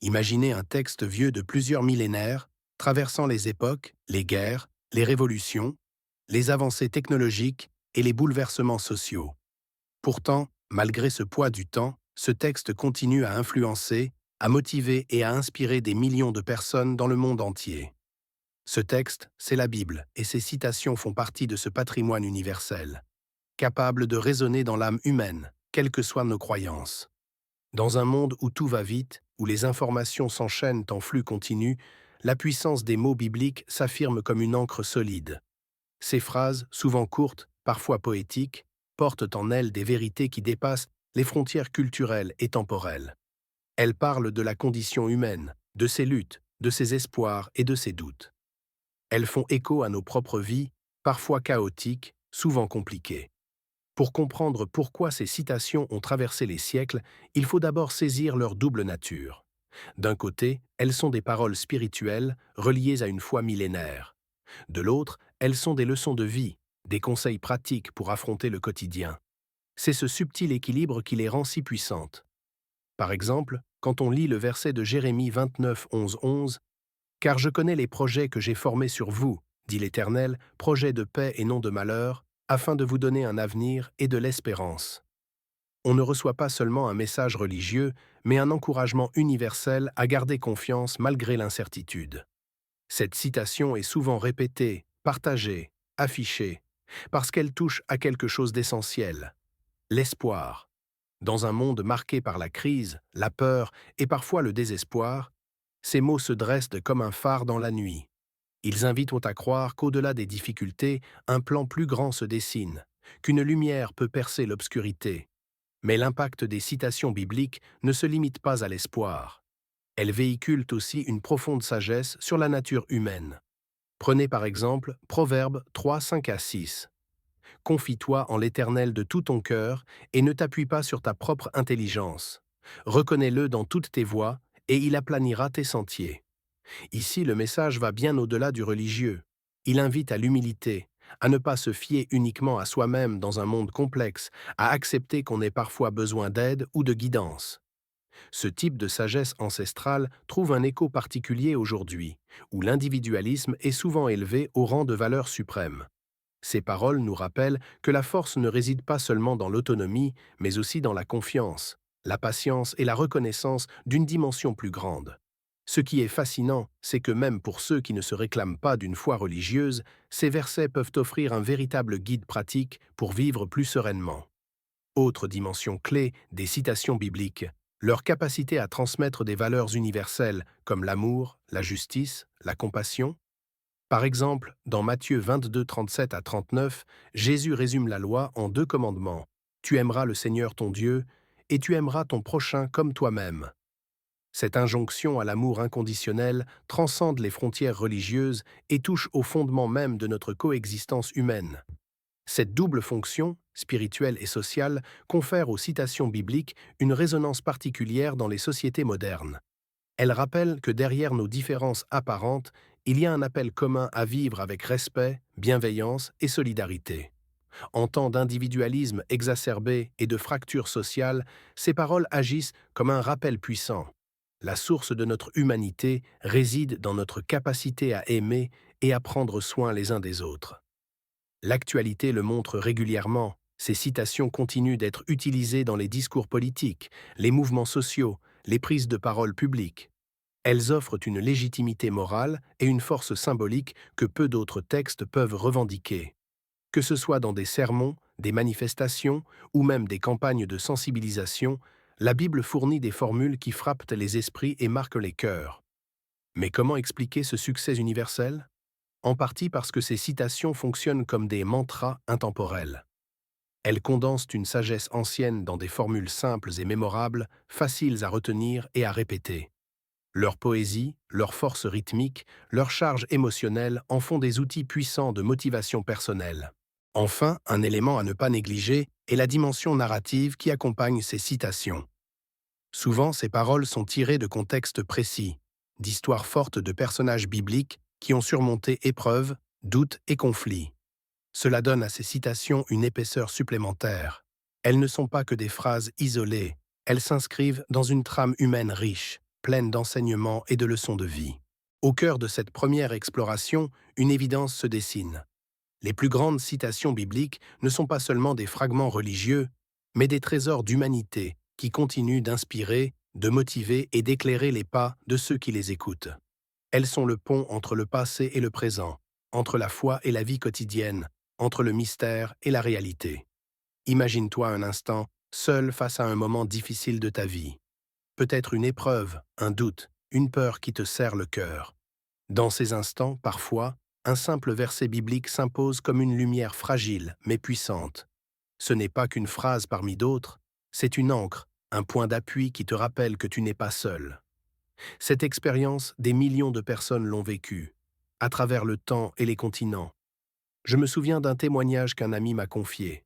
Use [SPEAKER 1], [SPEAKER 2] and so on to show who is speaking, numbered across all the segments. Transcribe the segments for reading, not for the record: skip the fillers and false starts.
[SPEAKER 1] Imaginez un texte vieux de plusieurs millénaires, traversant les époques, les guerres, les révolutions, les avancées technologiques et les bouleversements sociaux. Pourtant, malgré ce poids du temps, ce texte continue à influencer, à motiver et à inspirer des millions de personnes dans le monde entier. Ce texte, c'est la Bible, et ses citations font partie de ce patrimoine universel, capable de résonner dans l'âme humaine, quelles que soient nos croyances. Dans un monde où tout va vite, où les informations s'enchaînent en flux continu, la puissance des mots bibliques s'affirme comme une encre solide. Ces phrases, souvent courtes, parfois poétiques, portent en elles des vérités qui dépassent les frontières culturelles et temporelles. Elles parlent de la condition humaine, de ses luttes, de ses espoirs et de ses doutes. Elles font écho à nos propres vies, parfois chaotiques, souvent compliquées. Pour comprendre pourquoi ces citations ont traversé les siècles, il faut d'abord saisir leur double nature. D'un côté, elles sont des paroles spirituelles reliées à une foi millénaire. De l'autre, elles sont des leçons de vie, des conseils pratiques pour affronter le quotidien. C'est ce subtil équilibre qui les rend si puissantes. Par exemple, quand on lit le verset de Jérémie 29, 11, car je connais les projets que j'ai formés sur vous, dit l'Éternel, projets de paix et non de malheur, afin de vous donner un avenir et de l'espérance. On ne reçoit pas seulement un message religieux, mais un encouragement universel à garder confiance malgré l'incertitude. Cette citation est souvent répétée, partagée, affichée, parce qu'elle touche à quelque chose d'essentiel, l'espoir. Dans un monde marqué par la crise, la peur et parfois le désespoir, ces mots se dressent comme un phare dans la nuit. Ils invitent à croire qu'au-delà des difficultés, un plan plus grand se dessine, qu'une lumière peut percer l'obscurité. Mais l'impact des citations bibliques ne se limite pas à l'espoir. Elles véhiculent aussi une profonde sagesse sur la nature humaine. Prenez par exemple Proverbes 3, 5 à 6. Confie-toi en l'Éternel de tout ton cœur et ne t'appuie pas sur ta propre intelligence. Reconnais-le dans toutes tes voies et il aplanira tes sentiers. Ici, le message va bien au-delà du religieux. Il invite à l'humilité, à ne pas se fier uniquement à soi-même dans un monde complexe, à accepter qu'on ait parfois besoin d'aide ou de guidance. Ce type de sagesse ancestrale trouve un écho particulier aujourd'hui, où l'individualisme est souvent élevé au rang de valeur suprême. Ces paroles nous rappellent que la force ne réside pas seulement dans l'autonomie, mais aussi dans la confiance, la patience et la reconnaissance d'une dimension plus grande. Ce qui est fascinant, c'est que même pour ceux qui ne se réclament pas d'une foi religieuse, ces versets peuvent offrir un véritable guide pratique pour vivre plus sereinement. Autre dimension clé des citations bibliques, leur capacité à transmettre des valeurs universelles comme l'amour, la justice, la compassion. Par exemple, dans Matthieu 22, 37 à 39, Jésus résume la loi en deux commandements. Tu aimeras le Seigneur ton Dieu et tu aimeras ton prochain comme toi-même. Cette injonction à l'amour inconditionnel transcende les frontières religieuses et touche au fondement même de notre coexistence humaine. Cette double fonction, spirituelle et sociale, confère aux citations bibliques une résonance particulière dans les sociétés modernes. Elle rappelle que derrière nos différences apparentes, il y a un appel commun à vivre avec respect, bienveillance et solidarité. En temps d'individualisme exacerbé et de fractures sociales, ces paroles agissent comme un rappel puissant. La source de notre humanité réside dans notre capacité à aimer et à prendre soin les uns des autres. L'actualité le montre régulièrement. Ces citations continuent d'être utilisées dans les discours politiques, les mouvements sociaux, les prises de parole publiques. Elles offrent une légitimité morale et une force symbolique que peu d'autres textes peuvent revendiquer. Que ce soit dans des sermons, des manifestations ou même des campagnes de sensibilisation, la Bible fournit des formules qui frappent les esprits et marquent les cœurs. Mais comment expliquer ce succès universel? En partie parce que ces citations fonctionnent comme des mantras intemporels. Elles condensent une sagesse ancienne dans des formules simples et mémorables, faciles à retenir et à répéter. Leur poésie, leur force rythmique, leur charge émotionnelle en font des outils puissants de motivation personnelle. Enfin, un élément à ne pas négliger est la dimension narrative qui accompagne ces citations. Souvent, ces paroles sont tirées de contextes précis, d'histoires fortes de personnages bibliques qui ont surmonté épreuves, doutes et conflits. Cela donne à ces citations une épaisseur supplémentaire. Elles ne sont pas que des phrases isolées, elles s'inscrivent dans une trame humaine riche, pleine d'enseignements et de leçons de vie. Au cœur de cette première exploration, une évidence se dessine. Les plus grandes citations bibliques ne sont pas seulement des fragments religieux, mais des trésors d'humanité qui continuent d'inspirer, de motiver et d'éclairer les pas de ceux qui les écoutent. Elles sont le pont entre le passé et le présent, entre la foi et la vie quotidienne, entre le mystère et la réalité. Imagine-toi un instant, seul face à un moment difficile de ta vie. Peut-être une épreuve, un doute, une peur qui te serre le cœur. Dans ces instants, parfois, un simple verset biblique s'impose comme une lumière fragile mais puissante. Ce n'est pas qu'une phrase parmi d'autres, c'est une ancre, un point d'appui qui te rappelle que tu n'es pas seul. Cette expérience, des millions de personnes l'ont vécue, à travers le temps et les continents. Je me souviens d'un témoignage qu'un ami m'a confié.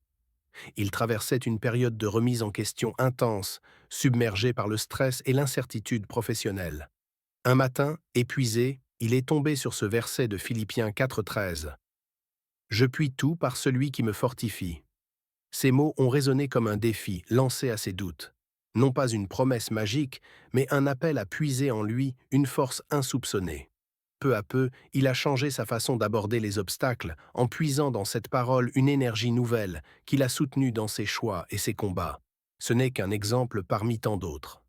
[SPEAKER 1] Il traversait une période de remise en question intense, submergé par le stress et l'incertitude professionnelle. Un matin, épuisé, il est tombé sur ce verset de Philippiens 4,13. « Je puis tout par celui qui me fortifie ». Ces mots ont résonné comme un défi lancé à ses doutes. Non pas une promesse magique, mais un appel à puiser en lui une force insoupçonnée. Peu à peu, il a changé sa façon d'aborder les obstacles en puisant dans cette parole une énergie nouvelle qui l'a soutenu dans ses choix et ses combats. Ce n'est qu'un exemple parmi tant d'autres.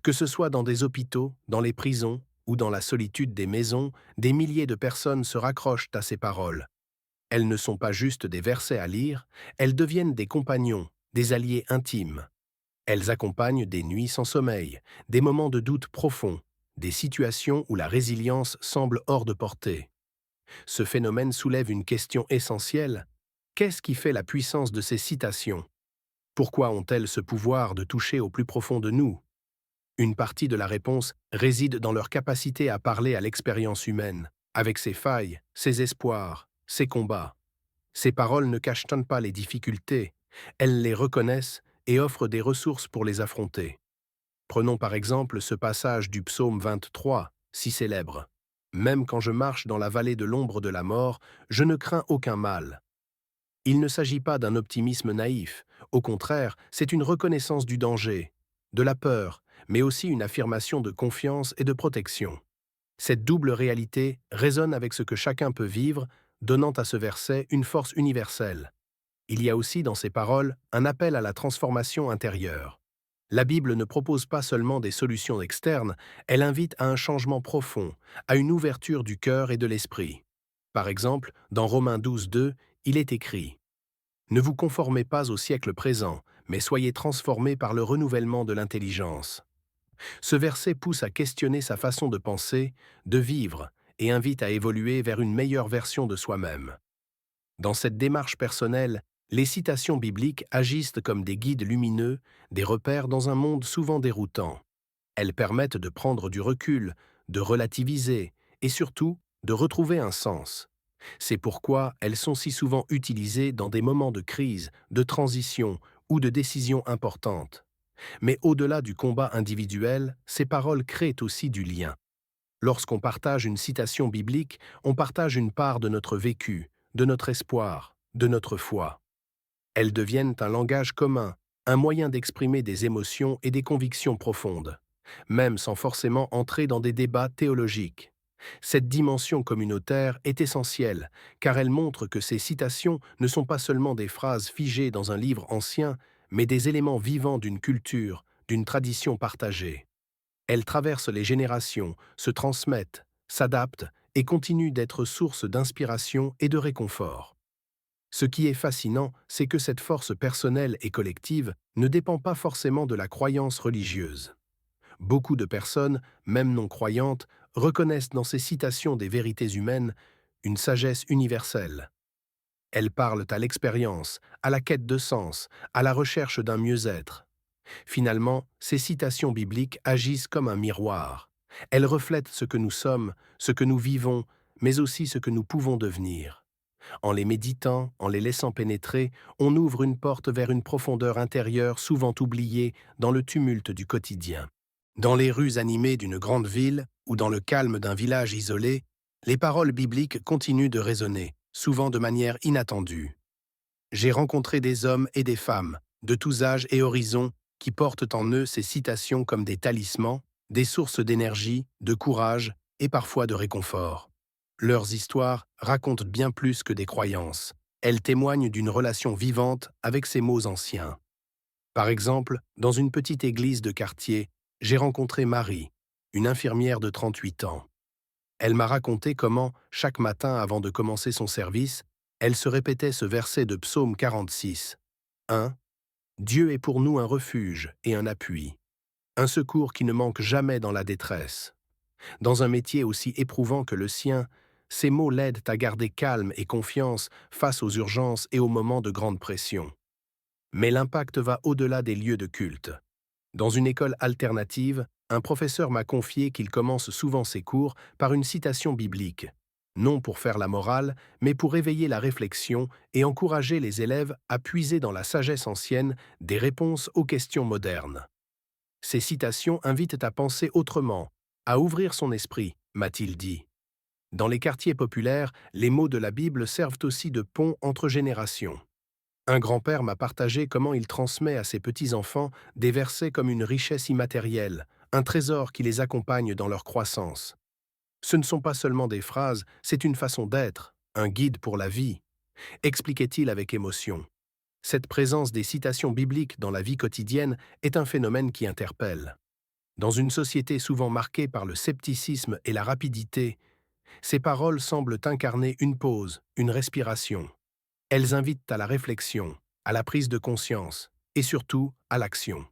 [SPEAKER 1] Que ce soit dans des hôpitaux, dans les prisons ou dans la solitude des maisons, des milliers de personnes se raccrochent à ces paroles. Elles ne sont pas juste des versets à lire, elles deviennent des compagnons, des alliés intimes. Elles accompagnent des nuits sans sommeil, des moments de doute profond, des situations où la résilience semble hors de portée. Ce phénomène soulève une question essentielle. Qu'est-ce qui fait la puissance de ces citations? Pourquoi ont-elles ce pouvoir de toucher au plus profond de nous? Une partie de la réponse réside dans leur capacité à parler à l'expérience humaine, avec ses failles, ses espoirs, ses combats. Ces paroles ne cachent pas les difficultés, elles les reconnaissent et offrent des ressources pour les affronter. Prenons par exemple ce passage du psaume 23, si célèbre. « Même quand je marche dans la vallée de l'ombre de la mort, je ne crains aucun mal. » Il ne s'agit pas d'un optimisme naïf, au contraire, c'est une reconnaissance du danger, de la peur, mais aussi une affirmation de confiance et de protection. Cette double réalité résonne avec ce que chacun peut vivre, donnant à ce verset une force universelle. Il y a aussi dans ces paroles un appel à la transformation intérieure. La Bible ne propose pas seulement des solutions externes, elle invite à un changement profond, à une ouverture du cœur et de l'esprit. Par exemple, dans Romains 12,2, il est écrit « Ne vous conformez pas au siècle présent, mais soyez transformés par le renouvellement de l'intelligence. » Ce verset pousse à questionner sa façon de penser, de vivre, et invite à évoluer vers une meilleure version de soi-même. Dans cette démarche personnelle, les citations bibliques agissent comme des guides lumineux, des repères dans un monde souvent déroutant. Elles permettent de prendre du recul, de relativiser et surtout de retrouver un sens. C'est pourquoi elles sont si souvent utilisées dans des moments de crise, de transition ou de décision importantes. Mais au-delà du combat individuel, ces paroles créent aussi du lien. Lorsqu'on partage une citation biblique, on partage une part de notre vécu, de notre espoir, de notre foi. Elles deviennent un langage commun, un moyen d'exprimer des émotions et des convictions profondes, même sans forcément entrer dans des débats théologiques. Cette dimension communautaire est essentielle, car elle montre que ces citations ne sont pas seulement des phrases figées dans un livre ancien, mais des éléments vivants d'une culture, d'une tradition partagée. Elles traversent les générations, se transmettent, s'adaptent et continuent d'être source d'inspiration et de réconfort. Ce qui est fascinant, c'est que cette force personnelle et collective ne dépend pas forcément de la croyance religieuse. Beaucoup de personnes, même non croyantes, reconnaissent dans ces citations des vérités humaines une sagesse universelle. Elles parlent à l'expérience, à la quête de sens, à la recherche d'un mieux-être. Finalement, ces citations bibliques agissent comme un miroir. Elles reflètent ce que nous sommes, ce que nous vivons, mais aussi ce que nous pouvons devenir. En les méditant, en les laissant pénétrer, on ouvre une porte vers une profondeur intérieure souvent oubliée dans le tumulte du quotidien. Dans les rues animées d'une grande ville ou dans le calme d'un village isolé, les paroles bibliques continuent de résonner, souvent de manière inattendue. J'ai rencontré des hommes et des femmes, de tous âges et horizons, qui portent en eux ces citations comme des talismans, des sources d'énergie, de courage et parfois de réconfort. Leurs histoires racontent bien plus que des croyances. Elles témoignent d'une relation vivante avec ces mots anciens. Par exemple, dans une petite église de quartier, j'ai rencontré Marie, une infirmière de 38 ans. Elle m'a raconté comment, chaque matin avant de commencer son service, elle se répétait ce verset de Psaume 46. 1. Dieu est pour nous un refuge et un appui, un secours qui ne manque jamais dans la détresse. Dans un métier aussi éprouvant que le sien, ces mots l'aident à garder calme et confiance face aux urgences et aux moments de grande pression. Mais l'impact va au-delà des lieux de culte. Dans une école alternative, un professeur m'a confié qu'il commence souvent ses cours par une citation biblique, non pour faire la morale, mais pour éveiller la réflexion et encourager les élèves à puiser dans la sagesse ancienne des réponses aux questions modernes. Ces citations invitent à penser autrement, à ouvrir son esprit, m'a-t-il dit. Dans les quartiers populaires, les mots de la Bible servent aussi de pont entre générations. Un grand-père m'a partagé comment il transmet à ses petits-enfants des versets comme une richesse immatérielle, un trésor qui les accompagne dans leur croissance. Ce ne sont pas seulement des phrases, c'est une façon d'être, un guide pour la vie, expliquait-il avec émotion. Cette présence des citations bibliques dans la vie quotidienne est un phénomène qui interpelle. Dans une société souvent marquée par le scepticisme et la rapidité, ces paroles semblent incarner une pause, une respiration. Elles invitent à la réflexion, à la prise de conscience et surtout à l'action.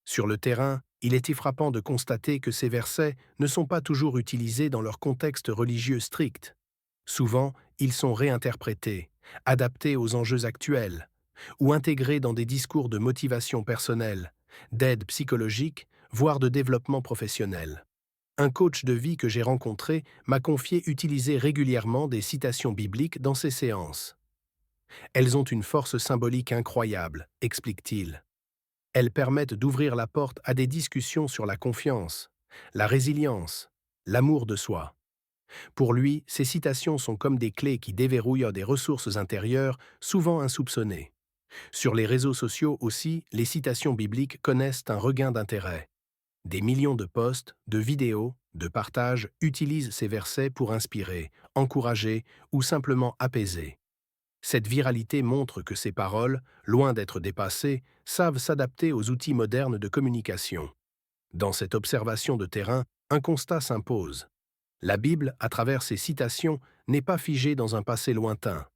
[SPEAKER 1] Sur le terrain, il était frappant de constater que ces versets ne sont pas toujours utilisés dans leur contexte religieux strict. Souvent, ils sont réinterprétés, adaptés aux enjeux actuels, ou intégrés dans des discours de motivation personnelle, d'aide psychologique, voire de développement professionnel. Un coach de vie que j'ai rencontré m'a confié utiliser régulièrement des citations bibliques dans ses séances. Elles ont une force symbolique incroyable, explique-t-il. Elles permettent d'ouvrir la porte à des discussions sur la confiance, la résilience, l'amour de soi. Pour lui, ces citations sont comme des clés qui déverrouillent des ressources intérieures souvent insoupçonnées. Sur les réseaux sociaux aussi, les citations bibliques connaissent un regain d'intérêt. Des millions de posts, de vidéos, de partages utilisent ces versets pour inspirer, encourager ou simplement apaiser. Cette viralité montre que ces paroles, loin d'être dépassées, savent s'adapter aux outils modernes de communication. Dans cette observation de terrain, un constat s'impose. La Bible, à travers ses citations, n'est pas figée dans un passé lointain.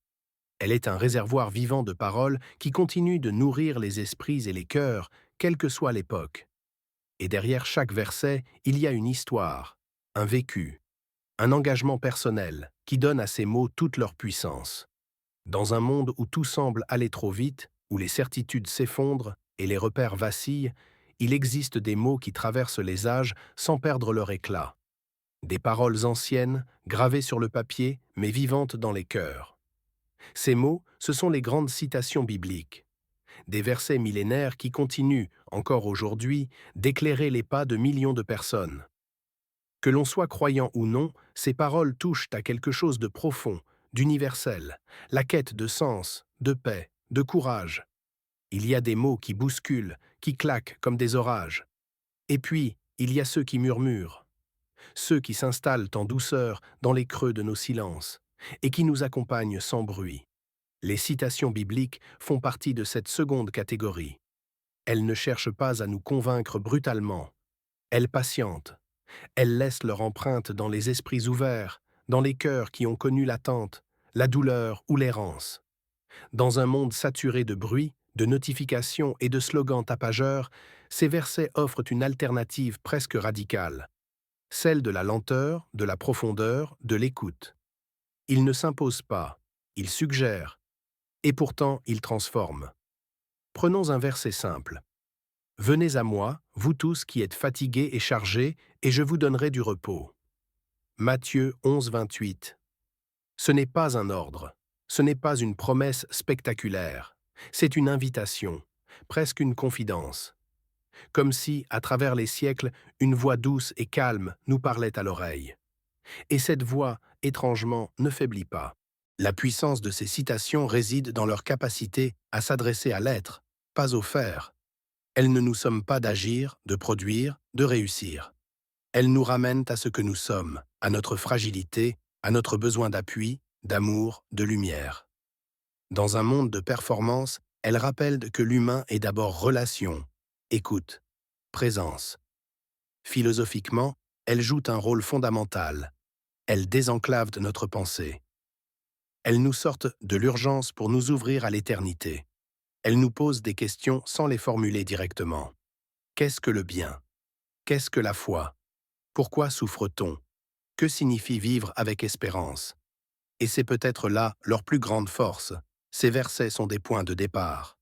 [SPEAKER 1] Elle est un réservoir vivant de paroles qui continue de nourrir les esprits et les cœurs, quelle que soit l'époque. Et derrière chaque verset, il y a une histoire, un vécu, un engagement personnel qui donne à ces mots toute leur puissance. Dans un monde où tout semble aller trop vite, où les certitudes s'effondrent et les repères vacillent, il existe des mots qui traversent les âges sans perdre leur éclat. Des paroles anciennes, gravées sur le papier, mais vivantes dans les cœurs. Ces mots, ce sont les grandes citations bibliques. Des versets millénaires qui continuent, encore aujourd'hui, d'éclairer les pas de millions de personnes. Que l'on soit croyant ou non, ces paroles touchent à quelque chose de profond, d'universel, la quête de sens, de paix, de courage. Il y a des mots qui bousculent, qui claquent comme des orages. Et puis, il y a ceux qui murmurent, ceux qui s'installent en douceur dans les creux de nos silences, et qui nous accompagnent sans bruit. Les citations bibliques font partie de cette seconde catégorie. Elles ne cherchent pas à nous convaincre brutalement. Elles patientent. Elles laissent leur empreinte dans les esprits ouverts, dans les cœurs qui ont connu l'attente, la douleur ou l'errance. Dans un monde saturé de bruit, de notifications et de slogans tapageurs, ces versets offrent une alternative presque radicale, celle de la lenteur, de la profondeur, de l'écoute. Ils ne s'imposent pas, ils suggèrent, et pourtant ils transforment. Prenons un verset simple. « Venez à moi, vous tous qui êtes fatigués et chargés, et je vous donnerai du repos. » Matthieu 11, 28. Ce n'est pas un ordre, ce n'est pas une promesse spectaculaire, c'est une invitation, presque une confidence. Comme si, à travers les siècles, une voix douce et calme nous parlait à l'oreille. Et cette voix, étrangement, ne faiblit pas. La puissance de ces citations réside dans leur capacité à s'adresser à l'être, pas au faire. Elles ne nous somment pas d'agir, de produire, de réussir. Elles nous ramènent à ce que nous sommes, à notre fragilité, à notre besoin d'appui, d'amour, de lumière. Dans un monde de performance, elles rappellent que l'humain est d'abord relation, écoute, présence. Philosophiquement, elles jouent un rôle fondamental. Elles désenclavent notre pensée. Elles nous sortent de l'urgence pour nous ouvrir à l'éternité. Elles nous posent des questions sans les formuler directement. Qu'est-ce que le bien? Qu'est-ce que la foi? Pourquoi souffre-t-on? Que signifie vivre avec espérance? Et c'est peut-être là leur plus grande force. Ces versets sont des points de départ.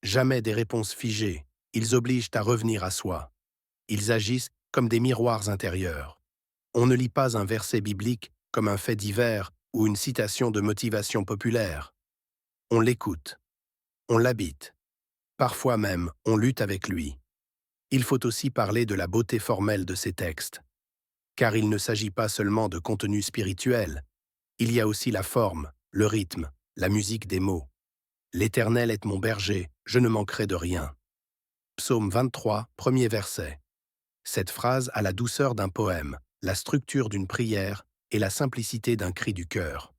[SPEAKER 1] Jamais des réponses figées, ils obligent à revenir à soi. Ils agissent comme des miroirs intérieurs. On ne lit pas un verset biblique comme un fait divers ou une citation de motivation populaire. On l'écoute, on l'habite. Parfois même, on lutte avec lui. Il faut aussi parler de la beauté formelle de ces textes. Car il ne s'agit pas seulement de contenu spirituel. Il y a aussi la forme, le rythme, la musique des mots. L'Éternel est mon berger, je ne manquerai de rien. Psaume 23, premier verset. Cette phrase a la douceur d'un poème, la structure d'une prière et la simplicité d'un cri du cœur.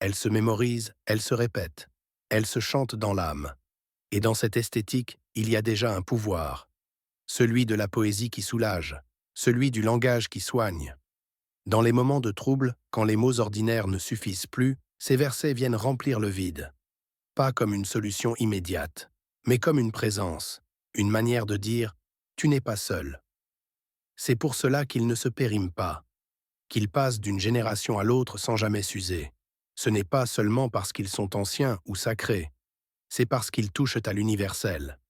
[SPEAKER 1] Elle se mémorise, elle se répète, elle se chante dans l'âme. Et dans cette esthétique, il y a déjà un pouvoir. Celui de la poésie qui soulage, celui du langage qui soigne. Dans les moments de trouble, quand les mots ordinaires ne suffisent plus, ces versets viennent remplir le vide. Pas comme une solution immédiate, mais comme une présence, une manière de dire « tu n'es pas seul ». C'est pour cela qu'ils ne se périment pas, qu'ils passent d'une génération à l'autre sans jamais s'user. Ce n'est pas seulement parce qu'ils sont anciens ou sacrés, c'est parce qu'ils touchent à l'universel.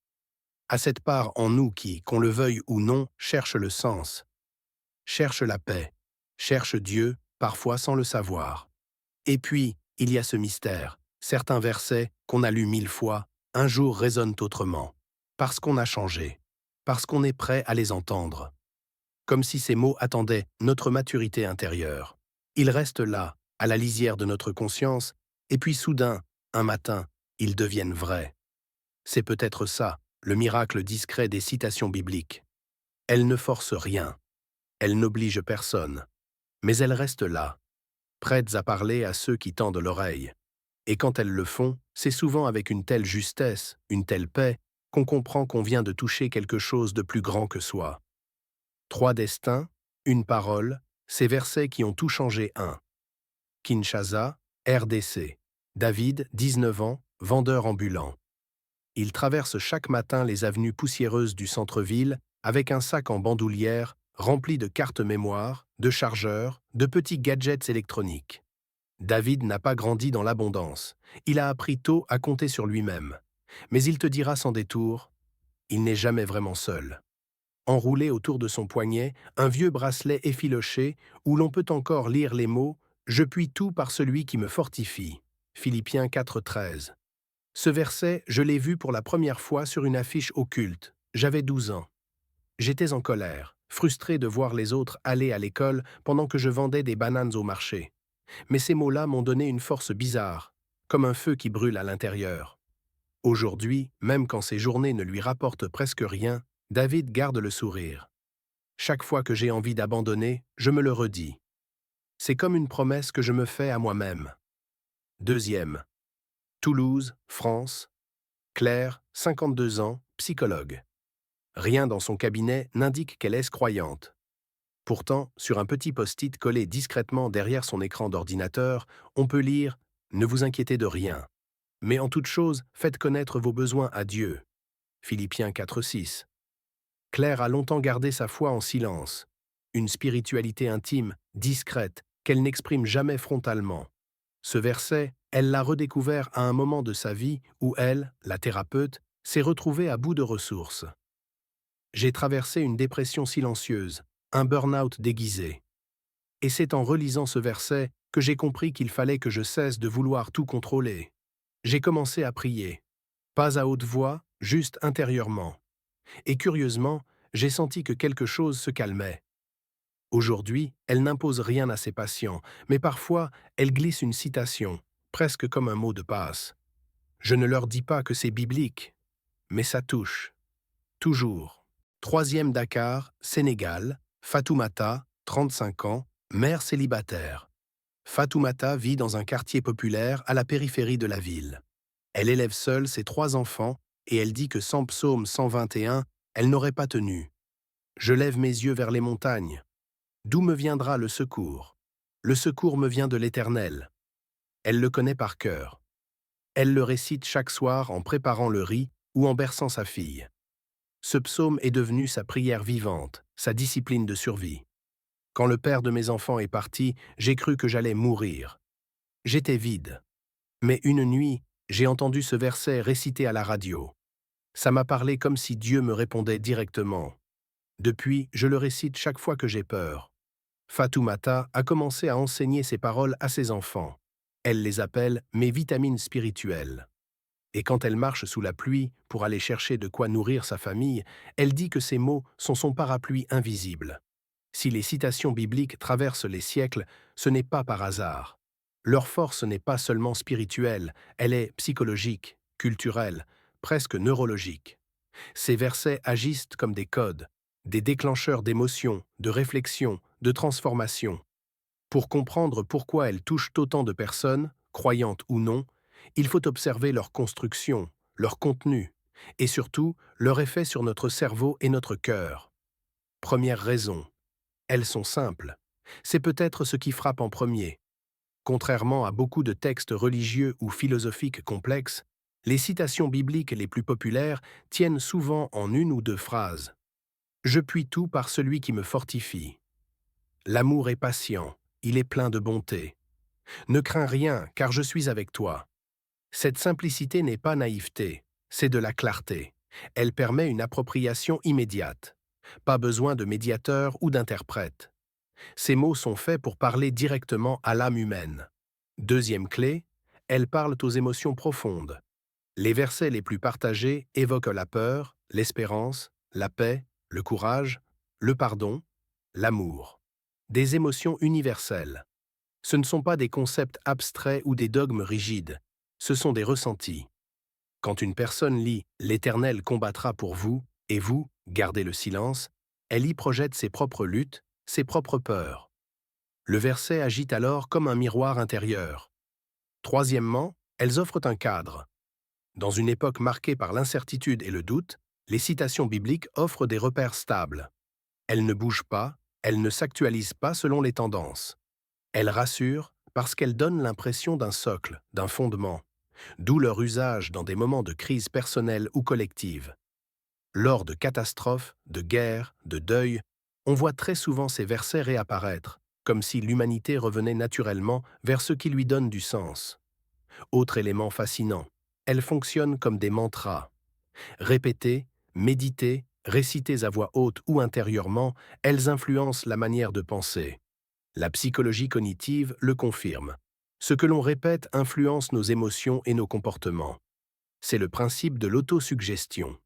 [SPEAKER 1] À cette part en nous qui, qu'on le veuille ou non, cherche le sens, cherche la paix, cherche Dieu, parfois sans le savoir. Et puis, il y a ce mystère. Certains versets, qu'on a lus 1000 fois, un jour résonnent autrement. Parce qu'on a changé. Parce qu'on est prêt à les entendre. Comme si ces mots attendaient notre maturité intérieure. Ils restent là, à la lisière de notre conscience, et puis soudain, un matin, ils deviennent vrais. C'est peut-être ça, le miracle discret des citations bibliques. Elles ne forcent rien. Elles n'obligent personne. Mais elles restent là, prêtes à parler à ceux qui tendent l'oreille. Et quand elles le font, c'est souvent avec une telle justesse, une telle paix, qu'on comprend qu'on vient de toucher quelque chose de plus grand que soi. 3 destins, une parole, ces versets qui ont tout changé un. Kinshasa, RDC. David, 19 ans, vendeur ambulant. Il traverse chaque matin les avenues poussiéreuses du centre-ville avec un sac en bandoulière rempli de cartes mémoire, de chargeurs, de petits gadgets électroniques. David n'a pas grandi dans l'abondance. Il a appris tôt à compter sur lui-même. Mais il te dira sans détour, il n'est jamais vraiment seul. Enroulé autour de son poignet, un vieux bracelet effiloché où l'on peut encore lire les mots « Je puis tout par celui qui me fortifie ». Philippiens 4,13. Ce verset, je l'ai vu pour la première fois sur une affiche occulte. J'avais 12 ans. J'étais en colère, frustré de voir les autres aller à l'école pendant que je vendais des bananes au marché. Mais ces mots-là m'ont donné une force bizarre, comme un feu qui brûle à l'intérieur. Aujourd'hui, même quand ses journées ne lui rapportent presque rien, David garde le sourire. Chaque fois que j'ai envie d'abandonner, je me le redis. C'est comme une promesse que je me fais à moi-même. Deuxième. Toulouse, France. Claire, 52 ans, psychologue. Rien dans son cabinet n'indique qu'elle est croyante. Pourtant, sur un petit post-it collé discrètement derrière son écran d'ordinateur, on peut lire « Ne vous inquiétez de rien. Mais en toute chose, faites connaître vos besoins à Dieu. » Philippiens 4,6. Claire a longtemps gardé sa foi en silence, une spiritualité intime, discrète, qu'elle n'exprime jamais frontalement. Ce verset, elle l'a redécouvert à un moment de sa vie où elle, la thérapeute, s'est retrouvée à bout de ressources. J'ai traversé une dépression silencieuse, un burn-out déguisé. Et c'est en relisant ce verset que j'ai compris qu'il fallait que je cesse de vouloir tout contrôler. J'ai commencé à prier, pas à haute voix, juste intérieurement. Et curieusement, j'ai senti que quelque chose se calmait. Aujourd'hui, elle n'impose rien à ses patients, mais parfois, elle glisse une citation, presque comme un mot de passe. Je ne leur dis pas que c'est biblique, mais ça touche. Toujours. Troisième Dakar, Sénégal, Fatoumata, 35 ans, mère célibataire. Fatoumata vit dans un quartier populaire à la périphérie de la ville. Elle élève seule ses 3 enfants et elle dit que sans psaume 121, elle n'aurait pas tenu. Je lève mes yeux vers les montagnes. D'où me viendra le secours? Le secours me vient de l'Éternel. Elle le connaît par cœur. Elle le récite chaque soir en préparant le riz ou en berçant sa fille. Ce psaume est devenu sa prière vivante, sa discipline de survie. Quand le père de mes enfants est parti, j'ai cru que j'allais mourir. J'étais vide. Mais une nuit, j'ai entendu ce verset récité à la radio. Ça m'a parlé comme si Dieu me répondait directement. Depuis, je le récite chaque fois que j'ai peur. Fatoumata a commencé à enseigner ces paroles à ses enfants. Elle les appelle « mes vitamines spirituelles ». Et quand elle marche sous la pluie pour aller chercher de quoi nourrir sa famille, elle dit que ces mots sont son parapluie invisible. Si les citations bibliques traversent les siècles, ce n'est pas par hasard. Leur force n'est pas seulement spirituelle, elle est psychologique, culturelle, presque neurologique. Ces versets agissent comme des codes, des déclencheurs d'émotions, de réflexions, de transformations. Pour comprendre pourquoi elles touchent autant de personnes, croyantes ou non, il faut observer leur construction, leur contenu, et surtout leur effet sur notre cerveau et notre cœur. Première raison, elles sont simples. C'est peut-être ce qui frappe en premier. Contrairement à beaucoup de textes religieux ou philosophiques complexes, les citations bibliques les plus populaires tiennent souvent en 1 ou 2 phrases. Je puis tout par celui qui me fortifie. L'amour est patient, il est plein de bonté. Ne crains rien, car je suis avec toi. Cette simplicité n'est pas naïveté, c'est de la clarté. Elle permet une appropriation immédiate. Pas besoin de médiateur ou d'interprète. Ces mots sont faits pour parler directement à l'âme humaine. Deuxième clé, elles parlent aux émotions profondes. Les versets les plus partagés évoquent la peur, l'espérance, la paix, le courage, le pardon, l'amour. Des émotions universelles. Ce ne sont pas des concepts abstraits ou des dogmes rigides, ce sont des ressentis. Quand une personne lit « L'Éternel combattra pour vous, et vous, gardez le silence », elle y projette ses propres luttes, ses propres peurs. Le verset agit alors comme un miroir intérieur. Troisièmement, elles offrent un cadre. Dans une époque marquée par l'incertitude et le doute, les citations bibliques offrent des repères stables. Elles ne bougent pas, elles ne s'actualisent pas selon les tendances. Elles rassurent parce qu'elles donnent l'impression d'un socle, d'un fondement, d'où leur usage dans des moments de crise personnelle ou collective. Lors de catastrophes, de guerres, de deuil, on voit très souvent ces versets réapparaître, comme si l'humanité revenait naturellement vers ce qui lui donne du sens. Autre élément fascinant, elles fonctionnent comme des mantras. Répétées, méditées, récitées à voix haute ou intérieurement, elles influencent la manière de penser. La psychologie cognitive le confirme. Ce que l'on répète influence nos émotions et nos comportements. C'est le principe de l'autosuggestion.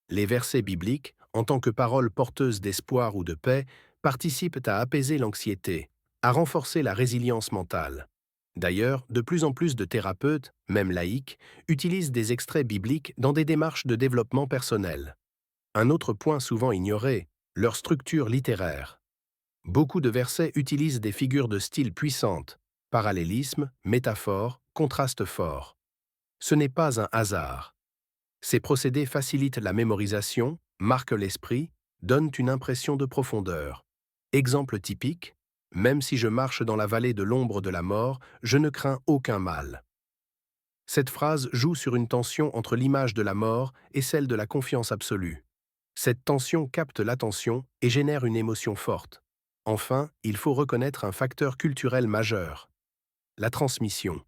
[SPEAKER 1] Les versets bibliques, en tant que paroles porteuses d'espoir ou de paix, participent à apaiser l'anxiété, à renforcer la résilience mentale. D'ailleurs, de plus en plus de thérapeutes, même laïcs, utilisent des extraits bibliques dans des démarches de développement personnel. Un autre point souvent ignoré, leur structure littéraire. Beaucoup de versets utilisent des figures de style puissantes, parallélisme, métaphore, contraste fort. Ce n'est pas un hasard. Ces procédés facilitent la mémorisation, marquent l'esprit, donnent une impression de profondeur. Exemple typique, même si je marche dans la vallée de l'ombre de la mort, je ne crains aucun mal. Cette phrase joue sur une tension entre l'image de la mort et celle de la confiance absolue. Cette tension capte l'attention et génère une émotion forte. Enfin, il faut reconnaître un facteur culturel majeur, la transmission.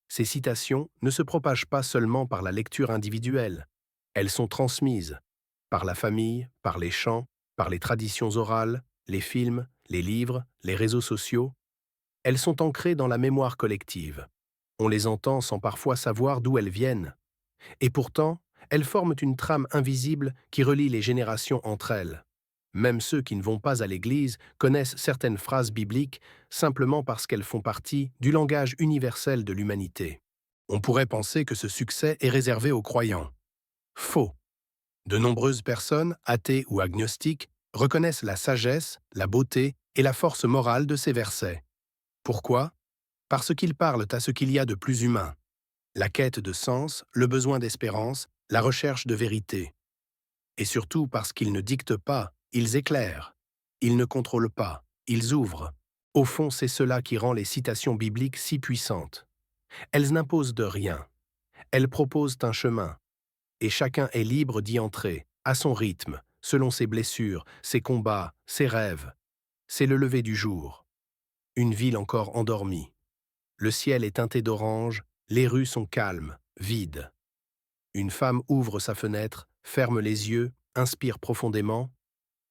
[SPEAKER 1] Ces citations ne se propagent pas seulement par la lecture individuelle, elles sont transmises par la famille, par les chants, par les traditions orales, les films, les livres, les réseaux sociaux. Elles sont ancrées dans la mémoire collective. On les entend sans parfois savoir d'où elles viennent. Et pourtant, elles forment une trame invisible qui relie les générations entre elles. Même ceux qui ne vont pas à l'église connaissent certaines phrases bibliques simplement parce qu'elles font partie du langage universel de l'humanité. On pourrait penser que ce succès est réservé aux croyants. Faux. De nombreuses personnes, athées ou agnostiques, reconnaissent la sagesse, la beauté et la force morale de ces versets. Pourquoi? Parce qu'ils parlent à ce qu'il y a de plus humain. La quête de sens, le besoin d'espérance, la recherche de vérité. Et surtout parce qu'ils ne dictent pas, ils éclairent. Ils ne contrôlent pas, ils ouvrent. Au fond, c'est cela qui rend les citations bibliques si puissantes. Elles n'imposent de rien. Elles proposent un chemin. Et chacun est libre d'y entrer, à son rythme, selon ses blessures, ses combats, ses rêves. C'est le lever du jour. Une ville encore endormie. Le ciel est teinté d'orange, les rues sont calmes, vides. Une femme ouvre sa fenêtre, ferme les yeux, inspire profondément.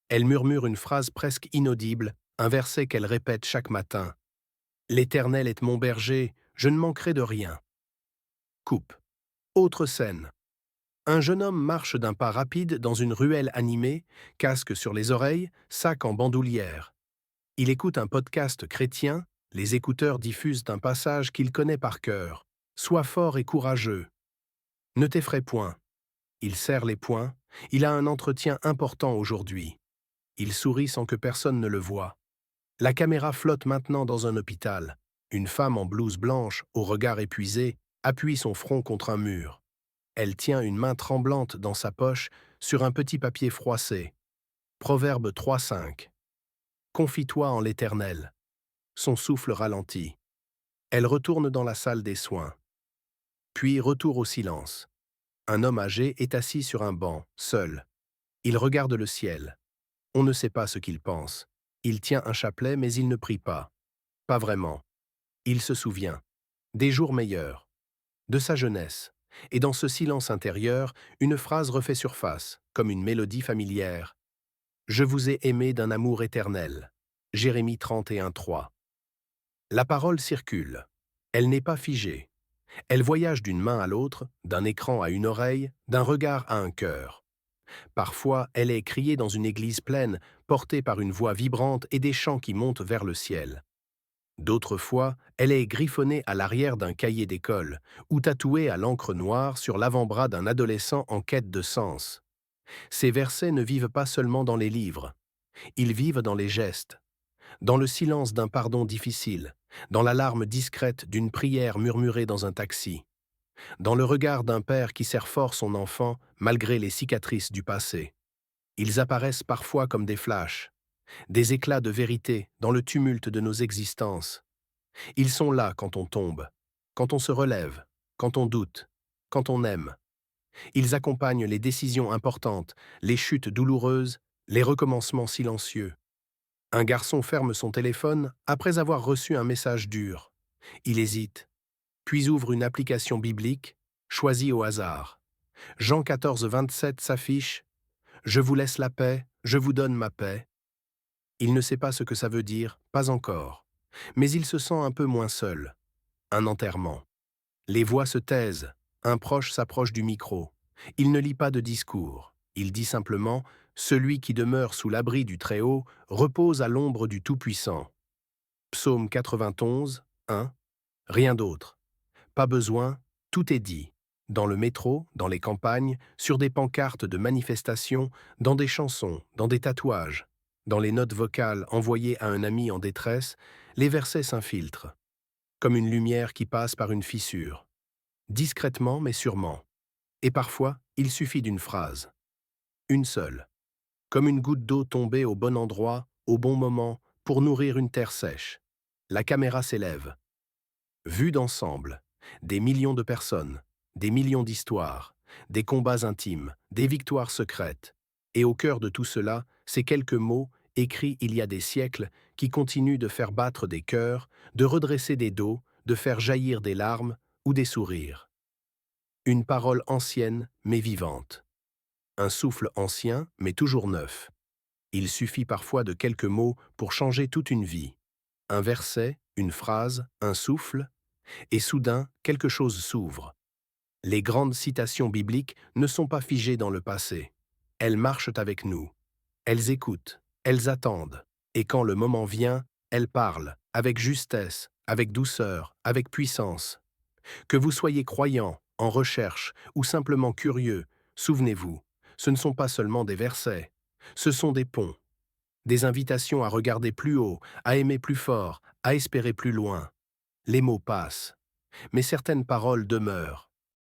[SPEAKER 1] Elle murmure une phrase presque inaudible, un verset qu'elle répète chaque matin. L'Éternel est mon berger, je ne manquerai de rien. Coupe. Autre scène. Un jeune homme marche d'un pas rapide dans une ruelle animée, casque sur les oreilles, sac en bandoulière. Il écoute un podcast chrétien, les écouteurs diffusent un passage qu'il connaît par cœur. Sois fort et courageux. Ne t'effraie point. Il serre les poings, il a un entretien important aujourd'hui. Il sourit sans que personne ne le voie. La caméra flotte maintenant dans un hôpital. Une femme en blouse blanche, au regard épuisé, appuie son front contre un mur. Elle tient une main tremblante dans sa poche sur un petit papier froissé. Proverbe 3,5. Confie-toi en l'Éternel. Son souffle ralentit. Elle retourne dans la salle des soins. Puis retour au silence. Un homme âgé est assis sur un banc, seul. Il regarde le ciel. On ne sait pas ce qu'il pense. Il tient un chapelet mais il ne prie pas. Pas vraiment. Il se souvient. Des jours meilleurs. De sa jeunesse. Et dans ce silence intérieur, une phrase refait surface, comme une mélodie familière. Je vous ai aimé d'un amour éternel. Jérémie 31,3. La parole circule. Elle n'est pas figée. Elle voyage d'une main à l'autre, d'un écran à une oreille, d'un regard à un cœur. Parfois, elle est criée dans une église pleine, portée par une voix vibrante et des chants qui montent vers le ciel. D'autres fois, elle est griffonnée à l'arrière d'un cahier d'école, ou tatouée à l'encre noire sur l'avant-bras d'un adolescent en quête de sens. Ces versets ne vivent pas seulement dans les livres. Ils vivent dans les gestes, dans le silence d'un pardon difficile, dans la larme discrète d'une prière murmurée dans un taxi, dans le regard d'un père qui serre fort son enfant malgré les cicatrices du passé. Ils apparaissent parfois comme des flashs, des éclats de vérité dans le tumulte de nos existences. Ils sont là quand on tombe, quand on se relève, quand on doute, quand on aime. Ils accompagnent les décisions importantes, les chutes douloureuses, les recommencements silencieux. Un garçon ferme son téléphone après avoir reçu un message dur. Il hésite, puis ouvre une application biblique, choisie au hasard. Jean 14,27 s'affiche « Je vous laisse la paix, je vous donne ma paix ». Il ne sait pas ce que ça veut dire, pas encore. Mais il se sent un peu moins seul. Un enterrement. Les voix se taisent. Un proche s'approche du micro. Il ne lit pas de discours. Il dit simplement « Celui qui demeure sous l'abri du Très-Haut repose à l'ombre du Tout-Puissant ». Psaume 91, 1. Rien d'autre. Pas besoin, tout est dit. Dans le métro, dans les campagnes, sur des pancartes de manifestations, dans des chansons, dans des tatouages. Dans les notes vocales envoyées à un ami en détresse, les versets s'infiltrent, comme une lumière qui passe par une fissure. Discrètement mais sûrement. Et parfois, il suffit d'une phrase. Une seule. Comme une goutte d'eau tombée au bon endroit, au bon moment, pour nourrir une terre sèche. La caméra s'élève. Vue d'ensemble. Des millions de personnes, des millions d'histoires, des combats intimes, des victoires secrètes. Et au cœur de tout cela, ces quelques mots, écrits il y a des siècles, qui continuent de faire battre des cœurs, de redresser des dos, de faire jaillir des larmes ou des sourires. Une parole ancienne, mais vivante. Un souffle ancien, mais toujours neuf. Il suffit parfois de quelques mots pour changer toute une vie. Un verset, une phrase, un souffle, et soudain, quelque chose s'ouvre. Les grandes citations bibliques ne sont pas figées dans le passé. Elles marchent avec nous. Elles écoutent, elles attendent. Et quand le moment vient, elles parlent, avec justesse, avec douceur, avec puissance. Que vous soyez croyant, en recherche ou simplement curieux, souvenez-vous, ce ne sont pas seulement des versets, ce sont des ponts, Des invitations à regarder plus haut, à aimer plus fort, à espérer plus loin. Les mots passent, mais certaines paroles demeurent.